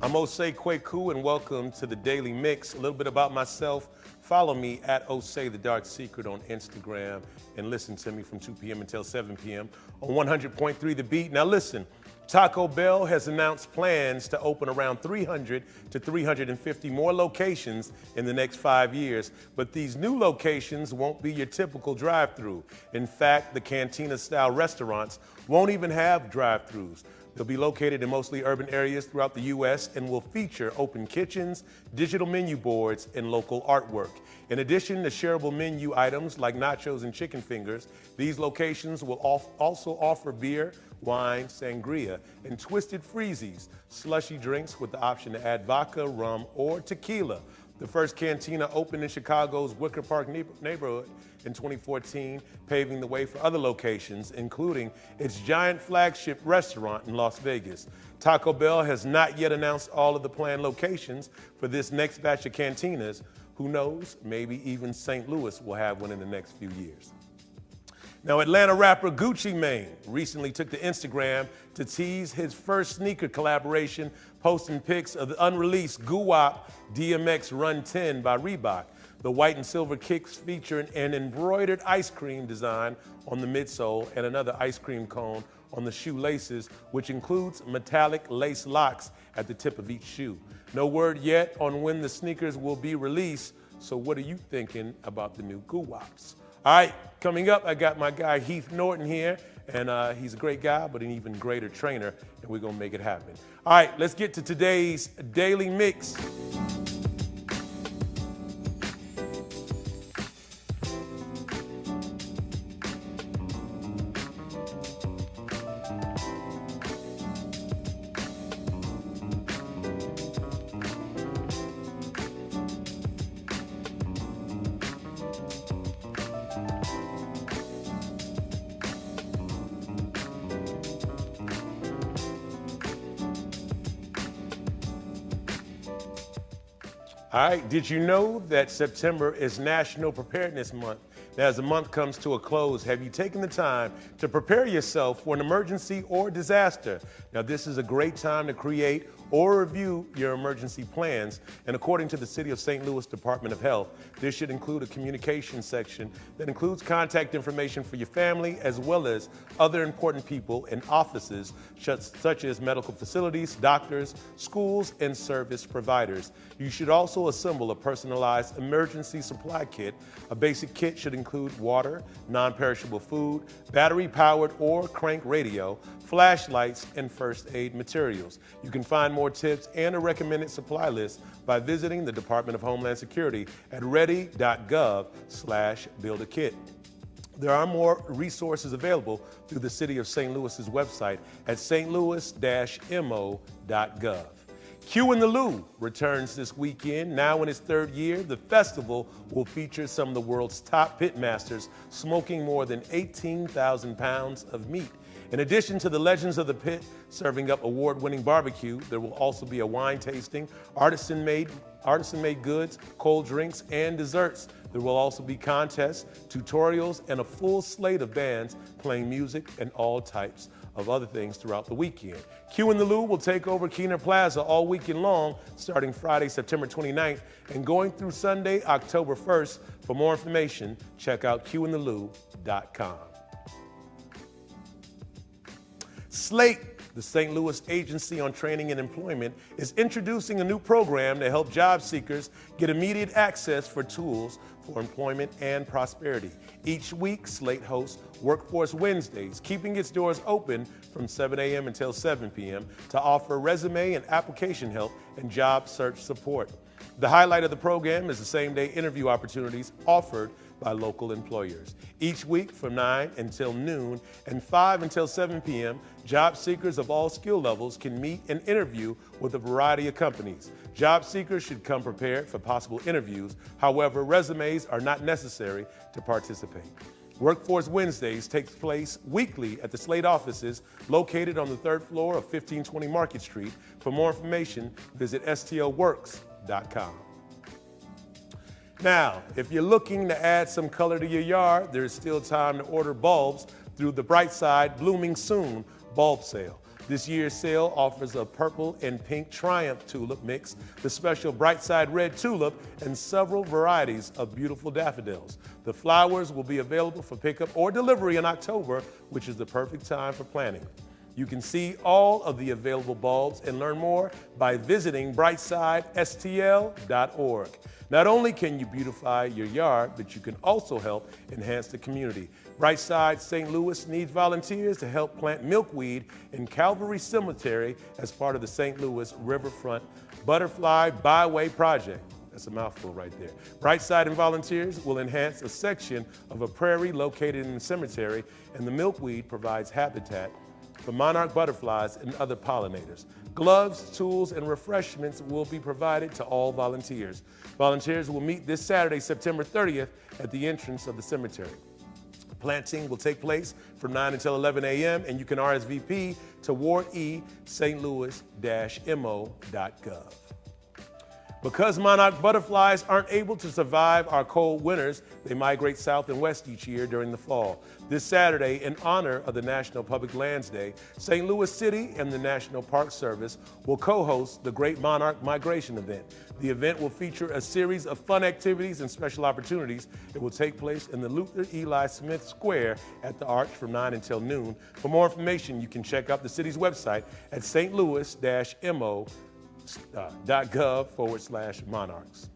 I'm Osei Kweku, and welcome to the Daily Mix. A little bit about myself. Follow me at Osei the Dark Secret on Instagram and listen to me from 2 p.m. until 7 p.m. on 100.3 The Beat. Now listen, Taco Bell has announced plans to open around 300 to 350 more locations in the next 5 years. But these new locations won't be your typical drive-through. In fact, the Cantinas-style restaurants won't even have drive-throughs. They'll be located in mostly urban areas throughout the U.S. and will feature open kitchens, digital menu boards, and local artwork. In addition to shareable menu items like nachos and chicken fingers, these locations will also offer beer, wine, sangria, and twisted freezies, slushy drinks with the option to add vodka, rum, or tequila. The first cantina opened in Chicago's Wicker Park neighborhood in 2014, paving the way for other locations, including its giant flagship restaurant in Las Vegas. Taco Bell has not yet announced all of the planned locations for this next batch of cantinas. Who knows, maybe even St. Louis will have one in the next few years. Now, Atlanta rapper Gucci Mane recently took to Instagram to tease his first sneaker collaboration, posting pics of the unreleased Guwop DMX Run 10 by Reebok. The white and silver kicks feature an embroidered ice cream design on the midsole and another ice cream cone on the shoelaces, which includes metallic lace locks at the tip of each shoe. No word yet on when the sneakers will be released, so what are you thinking about the new Guwops? All right, coming up, I got my guy Heath Norton here, and he's a great guy, but an even greater trainer, and we're gonna make it happen. All right, let's get to today's Daily Mix. All right, did you know that September is National Preparedness Month? Now, as the month comes to a close, have you taken the time to prepare yourself for an emergency or disaster? Now, this is a great time to create or review your emergency plans. And according to the City of St. Louis Department of Health, this should include a communication section that includes contact information for your family as well as other important people in offices such as medical facilities, doctors, schools, and service providers. You should also assemble a personalized emergency supply kit. A basic kit should include water, non-perishable food, battery-powered or crank radio, flashlights, and first aid materials. You can find more tips and a recommended supply list by visiting the Department of Homeland Security at ready.gov/build-a-kit. There are more resources available through the City of St. Louis's website at stlouis-mo.gov. Q in the Lou returns this weekend. Now in its third year, the festival will feature some of the world's top pitmasters smoking more than 18,000 pounds of meat. In addition to the legends of the pit serving up award-winning barbecue, there will also be a wine tasting, artisan-made goods, cold drinks, and desserts. There will also be contests, tutorials, and a full slate of bands playing music and all types of other things throughout the weekend. Q in the Lou will take over Keener Plaza all weekend long, starting Friday, September 29th, and going through Sunday, October 1st. For more information, check out qinthelou.com. Slate, the St. Louis Agency on Training and Employment, is introducing a new program to help job seekers get immediate access for tools for employment and prosperity. Each week, Slate hosts Workforce Wednesdays, keeping its doors open from 7 a.m. until 7 p.m. to offer resume and application help and job search support. The highlight of the program is the same-day interview opportunities offered by local employers. Each week from 9 until noon and 5 until 7 p.m., job seekers of all skill levels can meet and interview with a variety of companies. Job seekers should come prepared for possible interviews. However, resumes are not necessary to participate. Workforce Wednesdays takes place weekly at the Slate offices located on the third floor of 1520 Market Street. For more information, visit stolworks.com. Now, if you're looking to add some color to your yard, there's still time to order bulbs through the Brightside Blooming Soon bulb sale. This year's sale offers a purple and pink Triumph tulip mix, the special Brightside red tulip, and several varieties of beautiful daffodils. The flowers will be available for pickup or delivery in October, which is the perfect time for planting. You can see all of the available bulbs and learn more by visiting brightsidestl.org. Not only can you beautify your yard, but you can also help enhance the community. Brightside St. Louis needs volunteers to help plant milkweed in Calvary Cemetery as part of the St. Louis Riverfront Butterfly Byway Project. That's a mouthful right there. Brightside and volunteers will enhance a section of a prairie located in the cemetery, and the milkweed provides habitat for monarch butterflies and other pollinators. Gloves, tools, and refreshments will be provided to all volunteers. Volunteers will meet this Saturday, September 30th, at the entrance of the cemetery. Planting will take place from 9 until 11 a.m., and you can RSVP to Ward E, stlouis-mo.gov. Because monarch butterflies aren't able to survive our cold winters, they migrate south and west each year during the fall. This Saturday, in honor of the National Public Lands Day, St. Louis City and the National Park Service will co-host the Great Monarch Migration Event. The event will feature a series of fun activities and special opportunities. It will take place in the Luther Eli Smith Square at the Arch from 9 until noon. For more information, you can check out the city's website at stlouis-mo.gov/monarchs.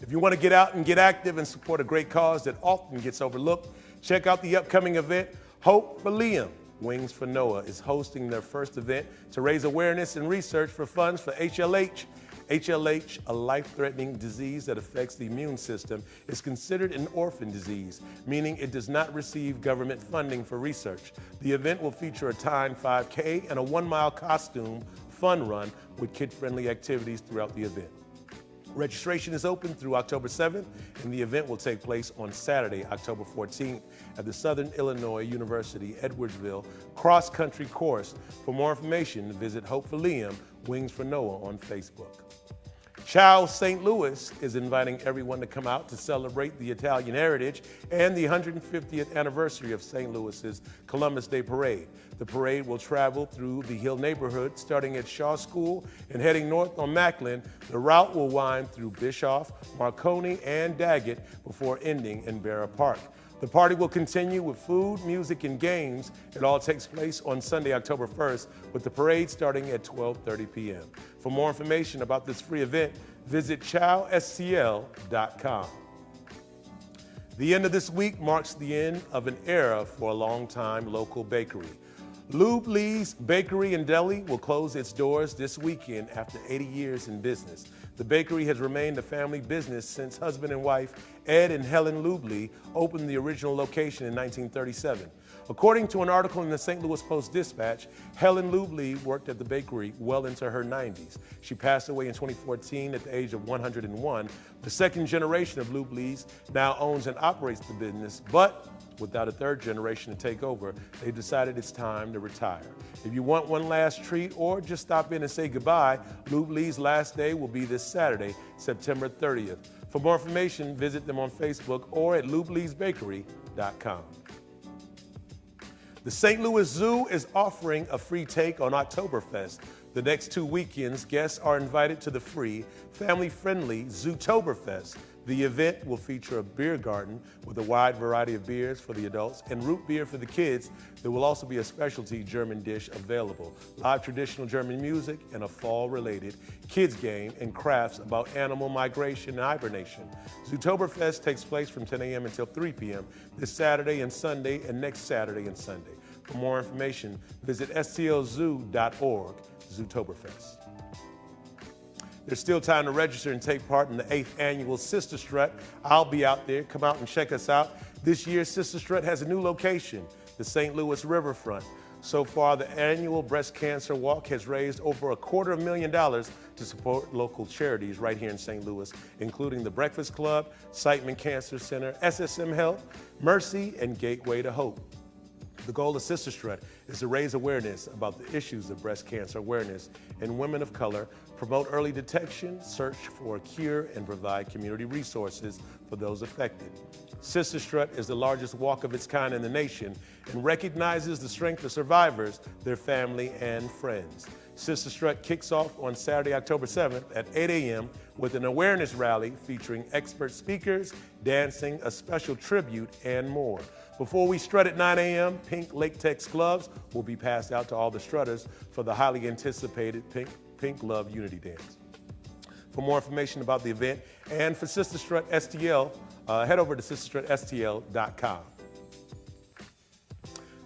If you want to get out and get active and support a great cause that often gets overlooked, check out the upcoming event. Hope for Liam, Wings for Noah is hosting their first event to raise awareness and research for funds for HLH. HLH, a life-threatening disease that affects the immune system, is considered an orphan disease, meaning it does not receive government funding for research. The event will feature a timed 5K and a 1-mile costume fun run with kid-friendly activities throughout the event. Registration is open through October 7th, and the event will take place on Saturday, October 14th at the Southern Illinois University Edwardsville Cross Country Course. For more information, visit Hope for Liam, Wings for Noah on Facebook. Ciao St. Louis is inviting everyone to come out to celebrate the Italian heritage and the 150th anniversary of St. Louis's Columbus Day Parade. The parade will travel through the Hill neighborhood, starting at Shaw School and heading north on Macklin. The route will wind through Bischoff, Marconi, and Daggett before ending in Barra Park. The party will continue with food, music, and games. It all takes place on Sunday, October 1st, with the parade starting at 12:30 p.m. For more information about this free event, visit chowstl.com. The end of this week marks the end of an era for a long-time local bakery. Lulys Bakery in Delhi will close its doors this weekend after 80 years in business. The bakery has remained a family business since husband and wife Ed and Helen Lulys opened the original location in 1937. According to an article in the St. Louis Post-Dispatch, Helen Lulys worked at the bakery well into her 90s. She passed away in 2014 at the age of 101. The second generation of Lulys now owns and operates the business, but without a third generation to take over, they decided it's time to retire. If you want one last treat or just stop in and say goodbye, Lulys' last day will be this Saturday, September 30th. For more information, visit them on Facebook or at lulysbakery.com. The St. Louis Zoo is offering a free take on Tober Fest. The next 2 weekends, guests are invited to the free, family-friendly Tober Fest. The event will feature a beer garden with a wide variety of beers for the adults and root beer for the kids. There will also be a specialty German dish available, live traditional German music, and a fall-related kids game and crafts about animal migration and hibernation. Tober Fest takes place from 10 a.m. until 3 p.m. this Saturday and Sunday and next Saturday and Sunday. For more information, visit stlzoo.org, Zootoberfest. There's still time to register and take part in the 8th annual Sista Strut. I'll be out there. Come out and check us out. This year, Sista Strut has a new location, the St. Louis Riverfront. So far, the annual breast cancer walk has raised over $250,000 to support local charities right here in St. Louis, including the Breakfast Club, Siteman Cancer Center, SSM Health, Mercy, and Gateway to Hope. The goal of Sista Strut is to raise awareness about the issues of breast cancer awareness in women of color, promote early detection, search for a cure, and provide community resources for those affected. Sista Strut is the largest walk of its kind in the nation and recognizes the strength of survivors, their family, and friends. Sista Strut kicks off on Saturday, October 7th at 8 a.m. with an awareness rally featuring expert speakers, dancing, a special tribute, and more. Before we strut at 9 a.m., pink latex gloves will be passed out to all the strutters for the highly anticipated Pink Love Unity Dance. For more information about the event and for Sista Strut STL, head over to sistastrutstl.com.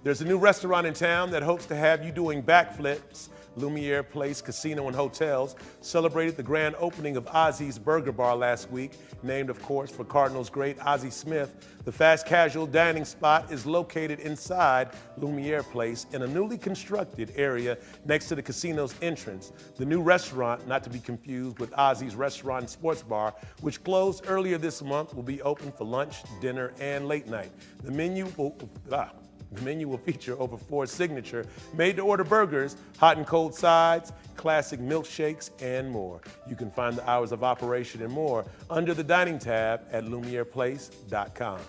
There's a new restaurant in town that hopes to have you doing backflips. Lumiere Place Casino and Hotels celebrated the grand opening of Osei's Burger Bar last week, named, of course, for Cardinals great Ozzie Smith. The fast casual dining spot is located inside Lumiere Place in a newly constructed area next to the casino's entrance. The new restaurant, not to be confused with Ozzy's Restaurant and Sports Bar, which closed earlier this month, will be open for lunch, dinner, and late night. The menu will feature over 4 signature made-to-order burgers, hot and cold sides, classic milkshakes, and more. You can find the hours of operation and more under the dining tab at LumierePlace.com.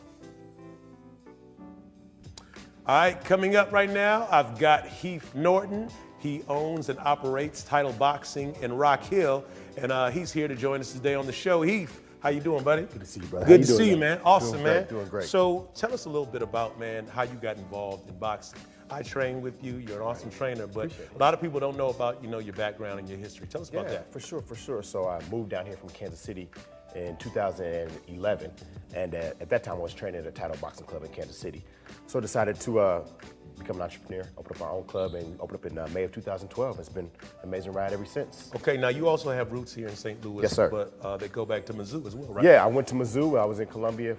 All right, coming up right now, I've got Heath Norton. He owns and operates Title Boxing in Rock Hill, and he's here to join us today on the show. Heath, how you doing, buddy? Good to see you, brother. Good to see you, man. Awesome, doing man. Great, doing great. So tell us a little bit about, man, how you got involved in boxing. I trained with you. You're an awesome trainer, but a lot of people don't know about, your background and your history. Tell us about that. For sure. So I moved down here from Kansas City in 2011, and at that time I was training at a Title Boxing Club in Kansas City. So I decided to become an entrepreneur, open up our own club, and open up in May of 2012. It's been an amazing ride ever since. Okay, now you also have roots here in St. Louis. Yes, sir. But they go back to Mizzou as well, right? Yeah, I went to Mizzou. I was in Columbia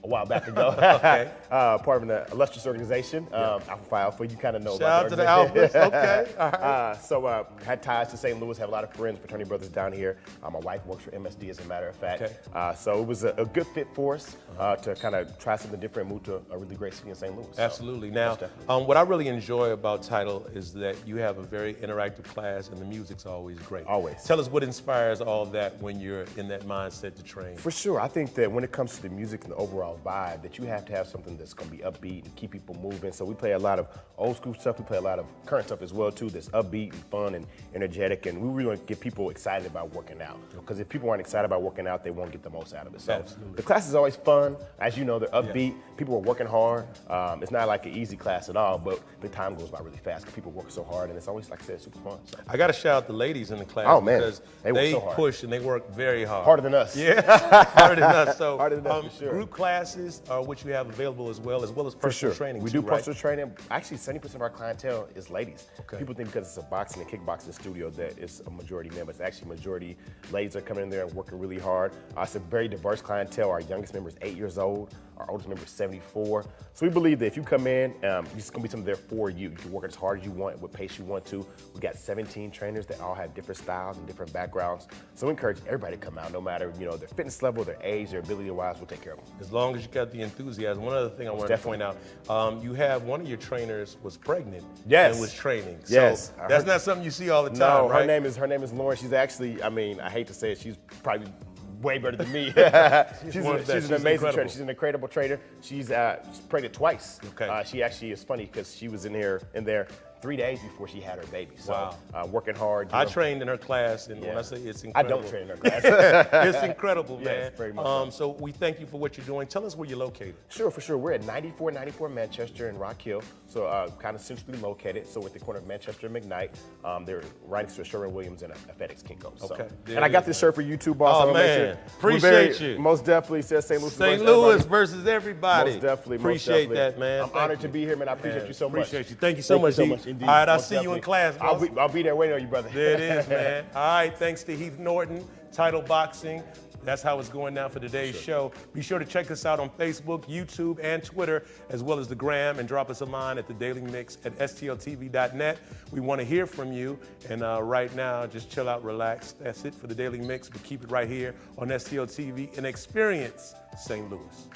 a while back ago. Okay. Part of an illustrious organization, Alpha Phi Alpha. You kind of know Shout about out the to the Alphas. Okay. All right. So had ties to St. Louis, have a lot of friends, fraternity brothers down here. My wife works for MSD, as a matter of fact. Okay. So it was a good fit for us to kind of try something different and move to a really great city in St. Louis. Absolutely. Now, what I really enjoy about Title is that you have a very interactive class and the music's always great. Always. Tell us what inspires all that when you're in that mindset to train. For sure. I think that when it comes to the music and the overall vibe, that you have to have something that's going to be upbeat and keep people moving. So we play a lot of old school stuff. We play a lot of current stuff as well, too, that's upbeat and fun and energetic. And we really want to get people excited about working out. Because if people aren't excited about working out, they won't get the most out of it. So Absolutely. The class is always fun. As you know, they're upbeat. People are working hard. It's not like an easy class at all, but the time goes by really fast because people work so hard. And it's always, like I said, super fun. So. I got to shout out the ladies in the class because they work so push and they work very hard. Harder than us. Yeah, harder than us. So harder than us, for sure. Group classes are what you have available as well as personal training. We do personal training. Actually, 70% of our clientele is ladies. Okay. People think because it's a boxing and kickboxing studio that it's a majority men, but it's actually majority ladies are coming in there and working really hard. It's a very diverse clientele. Our youngest member is 8 years old. Our oldest member is 74. So we believe that if you come in, it's going to be something there for you. You can work as hard as you want, what pace you want to. We got 17 trainers that all have different styles and different backgrounds. So we encourage everybody to come out, no matter their fitness level, their age, their ability-wise. We'll take care of them. As long as you got the enthusiasm. One other thing I wanted to point out, you have one of your trainers was pregnant and was training. Yes. So that's not something you see all the time, no, right? her name is Lauren. She's actually, I hate to say it, she's probably way better than me. she's an amazing trainer. She's an incredible trainer. She's pregnant twice. Okay. She actually is funny because she was in there 3 days before she had her baby. So working hard. I trained in her class, and when I say it's incredible. I don't train in her class. It's incredible, man. Yes, very much so. So we thank you for what you're doing. Tell us where you're located. Sure, for sure. We're at 9494 Manchester in Rock Hill, so kind of centrally located. So we're at the corner of Manchester and McKnight. They're right next to Sherwin-Williams and a FedEx Kinko's. So. Okay. And I got this shirt for you too, boss. Oh, man. Appreciate you. Most definitely says St. Louis. St. Louis versus everybody. Most definitely. Appreciate that, man. I'm honored to be here, man. I appreciate you so much. Appreciate you. Thank you so much. Indeed. All right, I'll see you in class, boss. I'll be there waiting on you, brother. There it is, man. All right, thanks to Heath Norton, Title Boxing. That's how it's going down for today's show. Be sure to check us out on Facebook, YouTube, and Twitter, as well as the Gram, and drop us a line at the Daily Mix at stltv.net. We want to hear from you, and right now, just chill out, relax. That's it for the Daily Mix, but keep it right here on STL TV and experience St. Louis.